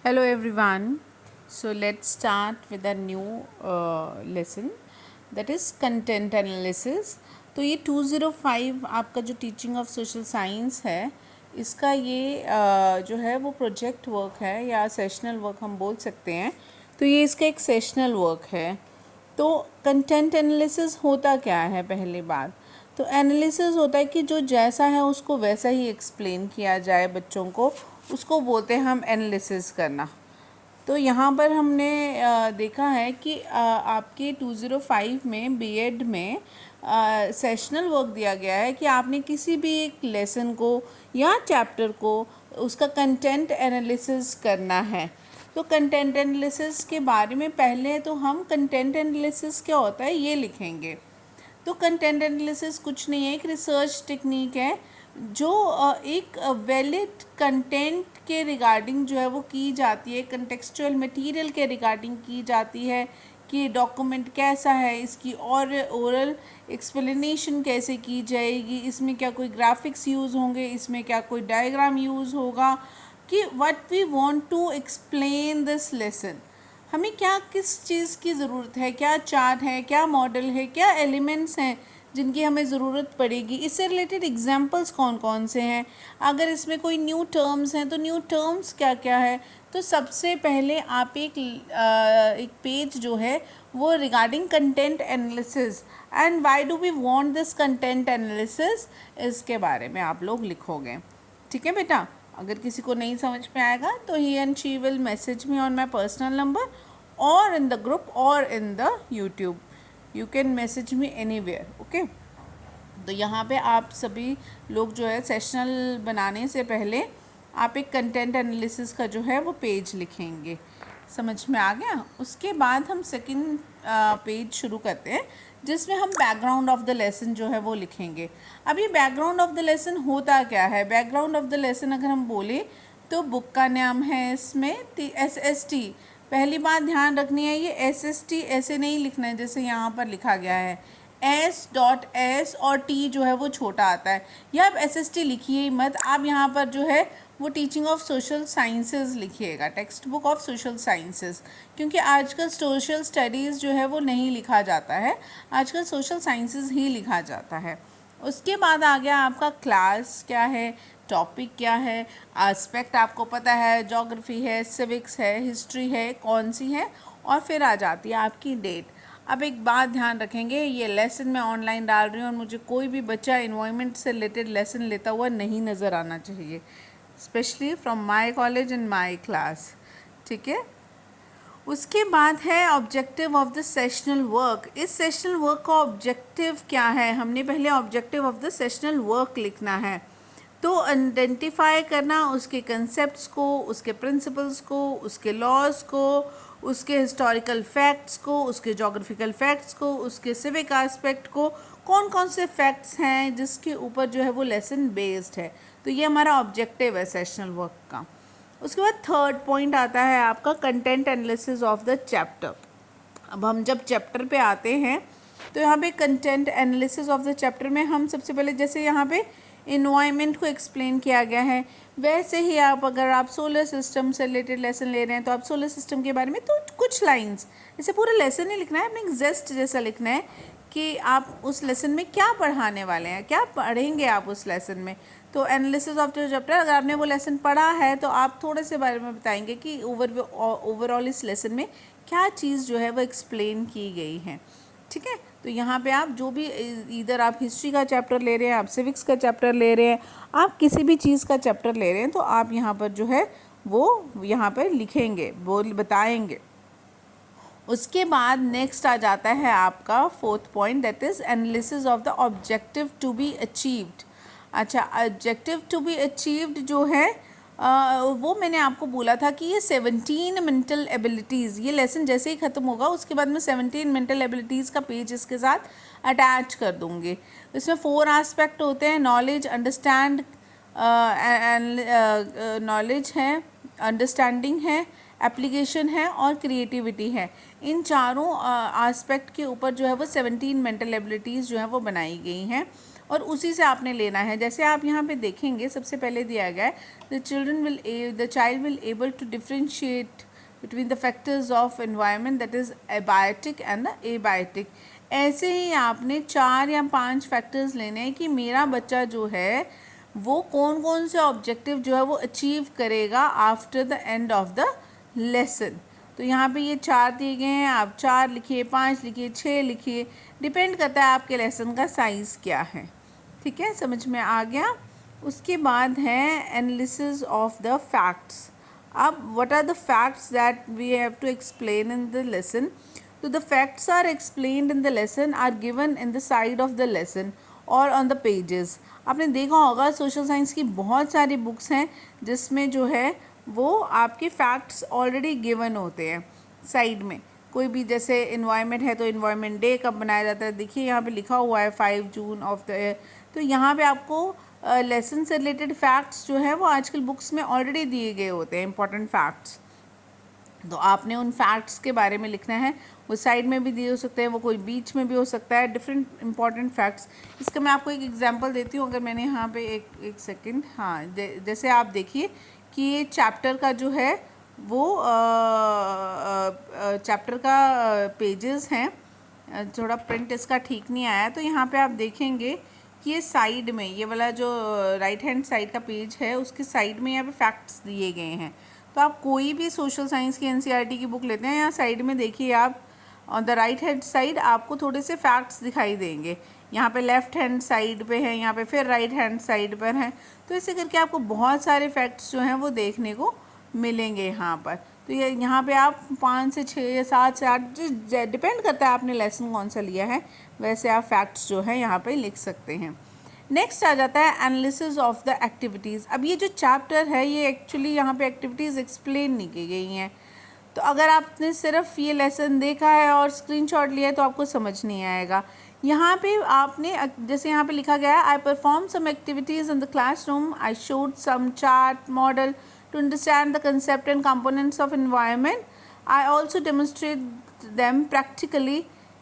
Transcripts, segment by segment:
Hello everyone. So let's start with a new lesson that is content analysis. तो ये 205 आपका जो teaching of social science है इसका ये जो है वो प्रोजेक्ट वर्क है या सेशनल वर्क हम बोल सकते हैं. तो ये इसका एक सेशनल वर्क है. तो कंटेंट एनालिसिस होता क्या है पहली बात. तो एनालिसिस होता है कि जो जैसा है उसको वैसा ही एक्सप्लेन किया जाए बच्चों को, उसको बोलते हैं हम एनालिसिस करना. तो यहाँ पर हमने देखा है कि आपके 205 में बीएड में सेशनल वर्क दिया गया है कि आपने किसी भी एक लेसन को या चैप्टर को उसका कंटेंट एनालिसिस करना है. तो कंटेंट एनालिसिस के बारे में पहले तो हम कंटेंट एनालिसिस क्या होता है ये लिखेंगे. तो कंटेंट एनालिसिस कुछ नहीं है, एक रिसर्च टेक्निक है जो एक वैलिड कंटेंट के रिगार्डिंग जो है वो की जाती है, कंटेक्सचुअल मटेरियल के रिगार्डिंग की जाती है कि डॉक्यूमेंट कैसा है, इसकी और ओरल एक्सप्लेनेशन कैसे की जाएगी, इसमें क्या कोई ग्राफिक्स यूज़ होंगे, इसमें क्या कोई डायग्राम यूज़ होगा, कि what we want to explain this lesson. हमें क्या किस चीज़ की ज़रूरत है, क्या चार्ट है, क्या मॉडल है, क्या एलिमेंट्स हैं जिनकी हमें ज़रूरत पड़ेगी, इससे रिलेटेड एग्जांपल्स कौन कौन से हैं, अगर इसमें कोई न्यू टर्म्स हैं तो न्यू टर्म्स क्या क्या है. तो सबसे पहले आप एक पेज जो है वो regarding content analysis and why do we want this content analysis, इसके बारे में आप लोग लिखोगे. ठीक है बेटा. अगर किसी को नहीं समझ में आएगा तो ही and she will message me on my personal number और इन द ग्रुप और in the YouTube. You can message me anywhere. Okay. तो यहाँ पे आप सभी लोग जो है सेशनल बनाने से पहले आप एक कंटेंट एनालिसिस का जो है वो पेज लिखेंगे. समझ में आ गया. उसके बाद हम सेकंड पेज शुरू करते हैं जिसमें हम बैकग्राउंड ऑफ द लेसन जो है वो लिखेंगे. अब ये बैकग्राउंड ऑफ द लेसन होता क्या है. बैकग्राउंड ऑफ द लेसन अगर हम बोले तो बुक का नाम है, इसमें SST. पहली बात ध्यान रखनी है, ये SST ऐसे नहीं लिखना है जैसे यहाँ पर लिखा गया है S.S और T जो है वो छोटा आता है. या आप SST लिखिए ही मत, आप यहाँ पर जो है वो टीचिंग ऑफ सोशल साइंसेस लिखिएगा, text book of social sciences, क्योंकि आजकल सोशल स्टडीज़ जो है वो नहीं लिखा जाता है, आजकल सोशल साइंसेस ही लिखा जाता है. उसके बाद आ गया आपका क्लास क्या है, टॉपिक क्या है, एस्पेक्ट आपको पता है, ज्योग्राफी है, सिविक्स है, हिस्ट्री है, कौन सी है, और फिर आ जाती है आपकी डेट. अब एक बात ध्यान रखेंगे, ये लेसन मैं ऑनलाइन डाल रही हूँ और मुझे कोई भी बच्चा इन्वायरमेंट से रिलेटेड लेसन लेता हुआ नहीं नज़र आना चाहिए, specially from my college and my class. ठीक है. उसके बाद है objective of the sessional work. इस सेशनल वर्क का ऑब्जेक्टिव क्या है, हमने पहले objective of the sessional work लिखना है. तो आइडेंटिफाई करना उसके कंसेप्ट्स को, उसके प्रिंसिपल्स को, उसके लॉज को, उसके हिस्टोरिकल फैक्ट्स को, उसके जोग्राफिकल फैक्ट्स को, उसके सिविक एस्पेक्ट को, कौन कौन से फैक्ट्स हैं जिसके ऊपर जो है वो लेसन बेस्ड है. तो ये हमारा ऑब्जेक्टिव है सेशनल वर्क का. उसके बाद थर्ड पॉइंट आता है आपका content analysis of the chapter. अब हम जब चैप्टर पे आते हैं तो यहाँ पे content analysis of the chapter में हम सबसे पहले जैसे यहाँ पे इन्वायरमेंट को एक्सप्लेन किया गया है, वैसे ही आप अगर आप सोलर सिस्टम से रिलेटेड लेसन ले रहे हैं तो आप सोलर सिस्टम के बारे में तो कुछ लाइंस, इसे पूरा लेसन नहीं लिखना है, आपने एक जस्ट जैसा लिखना है कि आप उस लेसन में क्या पढ़ाने वाले हैं, क्या पढ़ेंगे आप उस लेसन में. तो एनालिसिस ऑफ द चैप्टर, अगर आपने वो लेसन पढ़ा है तो आप थोड़े से बारे में बताएंगे कि ओवरऑल इस लेसन में क्या चीज़ जो है वो एक्सप्लेन की गई है. ठीक है. तो यहाँ पे आप जो भी इधर आप हिस्ट्री का चैप्टर ले रहे हैं, आप सिविक्स का चैप्टर ले रहे हैं, आप किसी भी चीज़ का चैप्टर ले रहे हैं तो आप यहाँ पर जो है वो यहाँ पर लिखेंगे, बताएंगे. उसके बाद नेक्स्ट आ जाता है आपका fourth point, that is analysis of the objective to be achieved. अच्छा, ऑब्जेक्टिव टू बी अचीव्ड जो है वो मैंने आपको बोला था कि ये 17 मेंटल एबिलिटीज़, ये लेसन जैसे ही ख़त्म होगा उसके बाद मैं 17 मेंटल एबिलिटीज़ का पेज इसके साथ अटैच कर दूँगी. इसमें 4 एस्पेक्ट होते हैं, नॉलेज, अंडरस्टैंड, नॉलेज है, अंडरस्टैंडिंग है, एप्लीकेशन है और क्रिएटिविटी है. इन चारों एस्पेक्ट के ऊपर जो है वो 17 मेंटल एबिलिटीज़ जो है वो बनाई गई हैं. और उसी से आपने लेना है। जैसे आप यहाँ पे देखेंगे सबसे पहले दिया गया है the child will able to differentiate between the factors of environment that is abiotic and the abiotic. ऐसे ही आपने 4 या 5 फैक्टर्स लेने हैं कि मेरा बच्चा जो है वो कौन कौन से ऑब्जेक्टिव जो है वो अचीव करेगा after the end of the lesson. तो यहाँ पे ये 4 दिए गए हैं, आप 4 लिखिए, 5 लिखिए, 6 लिखिए, डिपेंड करता है आपके लेसन का साइज़ क्या है। ठीक है, समझ में आ गया। उसके बाद है एनालिसिस ऑफ द फैक्ट्स। अब what are the facts that we have to explain in the lesson. तो the facts are explained in the lesson are given in the side of the lesson और on the pages. आपने देखा होगा social science की बहुत सारी books हैं जिसमें जो है वो आपके फैक्ट्स ऑलरेडी गिवन होते हैं साइड में। कोई भी जैसे इन्वायरमेंट है तो इन्वायरमेंट डे कब मनाया जाता है, देखिए यहाँ पे लिखा हुआ है 5 जून ऑफ द ईयर। तो यहाँ पे आपको लेसन से रिलेटेड फैक्ट्स जो है वो आजकल बुक्स में ऑलरेडी दिए गए होते हैं, इंपॉर्टेंट फैक्ट्स। तो आपने उन फैक्ट्स के बारे में लिखना है। वो साइड में भी दिए हो सकते हैं, वो कोई बीच में भी हो सकता है, डिफरेंट इंपॉर्टेंट फैक्ट्स। इसका मैं आपको एक एग्जांपल देती हूँ। अगर मैंने यहाँ पे एक सेकंड, हाँ, जैसे आप देखिए कि ये चैप्टर का जो है वो चैप्टर का पेजेस हैं। थोड़ा प्रिंट इसका ठीक नहीं आया, तो यहाँ पे आप देखेंगे कि ये साइड में, ये वाला जो राइट हैंड साइड का पेज है उसके साइड में यहाँ पे फैक्ट्स दिए गए हैं। तो आप कोई भी सोशल साइंस की एनसीईआरटी की बुक लेते हैं, यहाँ साइड में देखिए आप on the right hand side आपको थोड़े से फैक्ट्स दिखाई देंगे। यहाँ पे लेफ़्ट हैंड साइड पे है, यहाँ पे फिर राइट हैंड साइड पर है। तो ऐसे करके आपको बहुत सारे फैक्ट्स जो हैं वो देखने को मिलेंगे यहाँ पर। तो ये यहाँ पे आप 5 से 6 या 7 से 8, डिपेंड करता है आपने लेसन कौन सा लिया है, वैसे आप फैक्ट्स जो है यहाँ पे लिख सकते हैं। नेक्स्ट आ जाता है एनालिसिस ऑफ द एक्टिविटीज़। अब ये जो चैप्टर है ये एक्चुअली यहाँ पे एक्टिविटीज़ एक्सप्लेन नहीं की गई हैं। तो अगर आपने सिर्फ ये लेसन देखा है और स्क्रीनशॉट लिया है तो आपको समझ नहीं आएगा। यहाँ पे आपने जैसे यहाँ पे लिखा गया है, I perform some activities in the classroom, I showed some chart model to understand the concept and components of environment. I also demonstrate them practically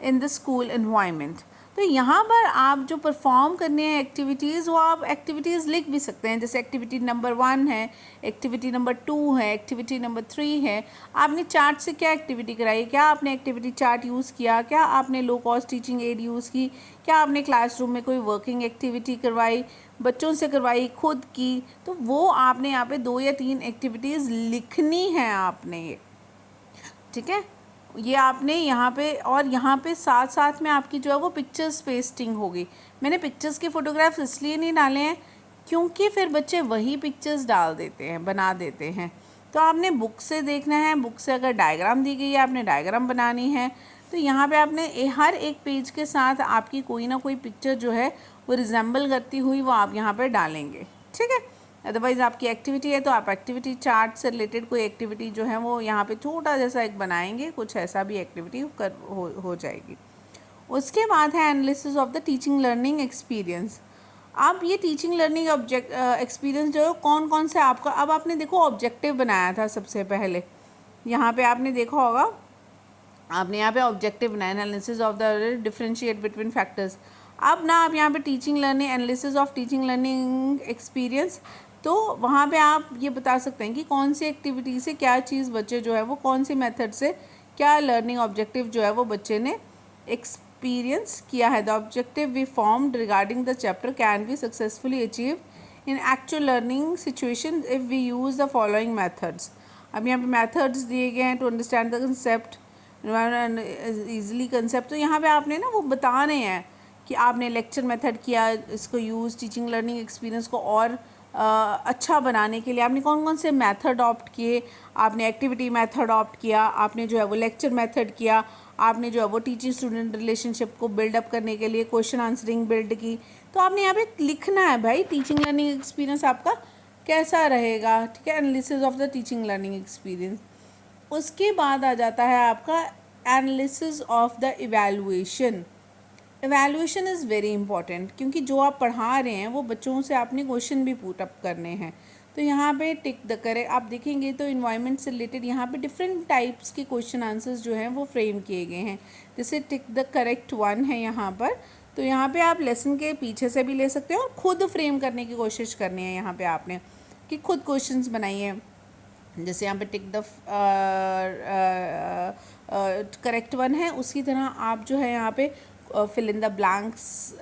in the school environment. तो यहाँ पर आप जो परफॉर्म करने हैं एक्टिविटीज़, वो आप activities लिख भी सकते हैं। जैसे एक्टिविटी नंबर 1 है, एक्टिविटी नंबर 2 है, एक्टिविटी नंबर 3 है। आपने चार्ट से क्या एक्टिविटी कराई, क्या आपने एक्टिविटी चार्ट यूज़ किया, क्या आपने low cost teaching add use की, क्या आपने क्लासरूम में कोई वर्किंग एक्टिविटी करवाई, बच्चों से करवाई, खुद की। तो वो आपने यहाँ पे 2 या 3 एक्टिविटीज़ लिखनी है आपने, ठीक है। ये आपने यहाँ पे, और यहाँ पे साथ साथ में आपकी जो है वो पिक्चर्स पेस्टिंग होगी। मैंने पिक्चर्स के फ़ोटोग्राफ्स इसलिए नहीं डाले हैं क्योंकि फिर बच्चे वही पिक्चर्स डाल देते हैं, बना देते हैं। तो आपने बुक से देखना है, बुक से अगर डायग्राम दी गई है आपने डायग्राम बनानी है। तो यहाँ पे आपने हर एक पेज के साथ आपकी कोई ना कोई पिक्चर जो है वो रिजेंबल करती हुई वो आप यहाँ पर डालेंगे, ठीक है। अदरवाइज़ आपकी एक्टिविटी है तो आप एक्टिविटी चार्ट से रिलेटेड कोई एक्टिविटी जो है वो यहाँ पे छोटा जैसा एक बनाएंगे, कुछ ऐसा भी एक्टिविटी हो जाएगी। उसके बाद है analysis of the teaching learning experience. अब ये टीचिंग लर्निंग एक्सपीरियंस जो है कौन कौन से आपका, अब आपने देखो ऑब्जेक्टिव बनाया था सबसे पहले, यहाँ पे आपने देखा होगा, आपने यहाँ पे ऑब्जेक्टिव बनाया analysis of the differentiate between factors. अब ना आप यहाँ पे teaching learning, analysis of teaching learning experience, तो वहाँ पे आप ये बता सकते हैं कि कौन सी एक्टिविटी से क्या चीज़ बच्चे जो है वो कौन सी मेथड से क्या लर्निंग ऑब्जेक्टिव जो है वो बच्चे ने एक्सपीरियंस किया है। The objective we formed regarding the chapter can be successfully achieve in actual learning situation if we use the following methods. अब यहाँ पे मैथड्स दिए गए हैं to understand the concept, easily concept. तो यहाँ पे आपने ना वो बता रहे हैं कि आपने लेक्चर मेथड किया, इसको यूज़ टीचिंग लर्निंग एक्सपीरियंस को और अच्छा बनाने के लिए आपने कौन कौन से मेथड ऑप्ट किए। आपने एक्टिविटी मेथड ऑप्ट किया, आपने जो है वो लेक्चर मेथड किया, आपने जो है वो टीचर स्टूडेंट रिलेशनशिप को बिल्डअप करने के लिए क्वेश्चन आंसरिंग बिल्ड की। तो आपने यहाँ पे लिखना है भाई टीचिंग लर्निंग एक्सपीरियंस आपका कैसा रहेगा, ठीक है, analysis of the teaching learning experience. उसके बाद आ जाता है आपका analysis of the evaluation. Evaluation is very important क्योंकि जो आप पढ़ा रहे हैं वो बच्चों से आपने क्वेश्चन भी पुट अप करने हैं। तो यहाँ पे टिक द करेक्ट, आप देखेंगे तो इन्वायरमेंट से रिलेटेड यहाँ पे डिफरेंट टाइप्स के क्वेश्चन आंसर्स जो हैं वो फ्रेम किए गए हैं। जैसे टिक द करेक्ट वन है यहाँ पर, तो यहाँ पे आप लेसन के पीछे से भी ले सकते हो और खुद फ्रेम करने की कोशिश करनी है यहाँ पे आपने, कि खुद क्वेश्चंस बनाइए। जैसे यहाँ पे टिक द करेक्ट वन है, उसी तरह आप जो है यहाँ पे फिल इन द ब्लैंक्स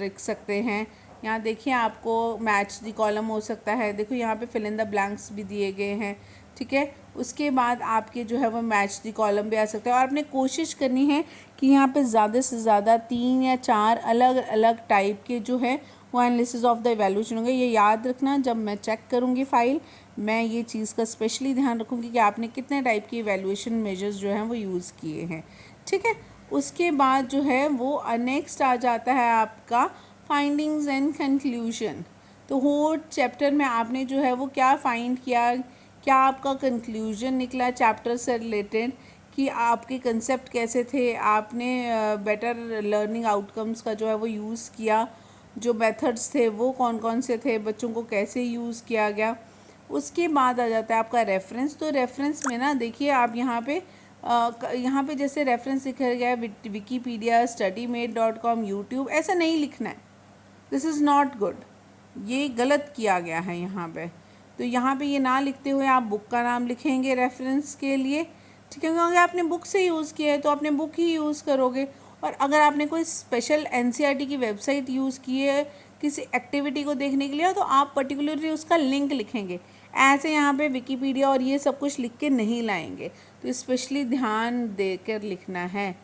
लिख सकते हैं। यहाँ देखिए आपको मैच द कॉलम हो सकता है, देखो यहाँ पे फिल इन द ब्लैंक्स भी दिए गए हैं, ठीक है। उसके बाद आपके जो है वो मैच द कॉलम भी आ सकता है, और आपने कोशिश करनी है कि यहाँ पे ज़्यादा से ज़्यादा 3 या 4 अलग अलग टाइप के जो है वो एनालिसिस ऑफ द इवैल्यूएशन होंगे। ये याद रखना, जब मैं चेक करूँगी फ़ाइल, मैं ये चीज़ का स्पेशली ध्यान रखूँगी कि आपने कितने टाइप के इवैल्यूएशन मेजर्स जो हैं वो यूज़ किए हैं, ठीक है। उसके बाद जो है वो नेक्स्ट आ जाता है आपका फाइंडिंग्स एंड कंक्लूजन। तो होल चैप्टर में आपने जो है वो क्या फाइंड किया, क्या आपका कंक्लूजन निकला चैप्टर से रिलेटेड, कि आपके कंसेप्ट कैसे थे, आपने बेटर लर्निंग आउटकम्स का जो है वो यूज़ किया, जो मेथड्स थे वो कौन कौन से थे, बच्चों को कैसे यूज़ किया गया। उसके बाद आ जाता है आपका रेफरेंस। तो रेफरेंस में ना देखिए आप यहाँ पे जैसे रेफरेंस लिखा गया है विकीपीडिया, studymed.com, यूट्यूब, ऐसा नहीं लिखना है। दिस इज़ नॉट गुड, ये गलत किया गया है यहाँ पे। तो यहाँ पे ये ना लिखते हुए आप बुक का नाम लिखेंगे रेफरेंस के लिए, ठीक है, क्योंकि आपने बुक से यूज़ किया है तो आपने बुक ही यूज़ करोगे। और अगर आपने कोई स्पेशल एनसीईआरटी की वेबसाइट यूज़ की है किसी एक्टिविटी को देखने के लिए, तो आप पर्टिकुलरली उसका लिंक लिखेंगे। ऐसे यहाँ पे विकीपीडिया और ये सब कुछ लिख के नहीं लाएंगे, तो स्पेशली ध्यान देकर लिखना है,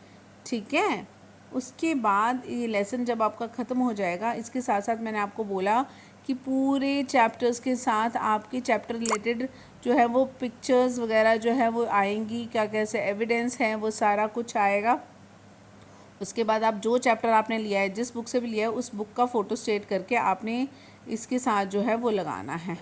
ठीक है। उसके बाद ये लेसन जब आपका ख़त्म हो जाएगा, इसके साथ साथ मैंने आपको बोला कि पूरे चैप्टर्स के साथ आपके चैप्टर रिलेटेड जो है वो पिक्चर्स वगैरह जो है वो आएंगी, क्या कैसे एविडेंस है वो सारा कुछ आएगा। उसके बाद आप जो चैप्टर आपने लिया है, जिस बुक से भी लिया है, उस बुक का फ़ोटो स्टेट करके आपने इसके साथ जो है वो लगाना है।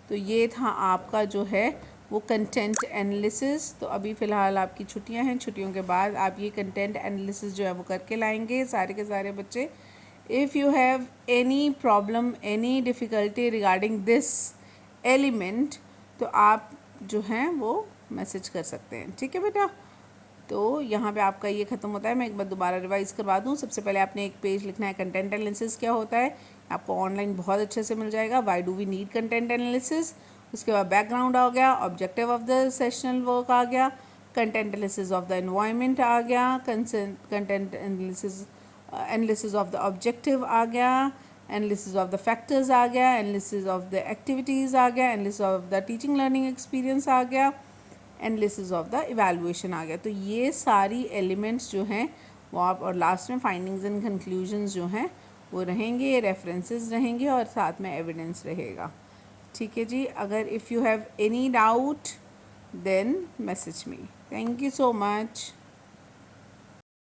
तो ये था आपका जो है वो कंटेंट एनालिसिस। तो अभी फ़िलहाल आपकी छुट्टियां हैं, छुट्टियों के बाद आप ये कंटेंट एनालिसिस जो है वो करके लाएंगे सारे के सारे बच्चे। If you have any problem, any difficulty regarding this element, तो आप जो हैं वो मैसेज कर सकते हैं, ठीक है बेटा। तो यहाँ पे आपका ये ख़त्म होता है। मैं एक बार दोबारा रिवाइज़ करवा दूँ। सबसे पहले आपने एक पेज लिखना है, कंटेंट एनालिसिस क्या होता है, आपको ऑनलाइन बहुत अच्छे से मिल जाएगा। Why do we need content analysis. उसके बाद बैकग्राउंड आ गया, objective of the sessional work आ गया, content analysis of the environment आ गया, content analysis of the objective आ गया, एनालिसिस ऑफ द फैक्टर्स आ गया, एनालिसिस ऑफ द एक्टिविटीज़ आ गया, analysis of the teaching learning experience आ गया, एनालिसिस ऑफ द इवैल्यूएशन आ गया। तो ये सारी एलिमेंट्स जो हैं वो आप, और लास्ट में फाइंडिंग्स एंड कंक्लूजन्स जो हैं वो रहेंगे, रेफरेंसेस रहेंगे और साथ में एविडेंस रहेगा, ठीक है जी। अगर if you have any doubt then message me. Thank you so much.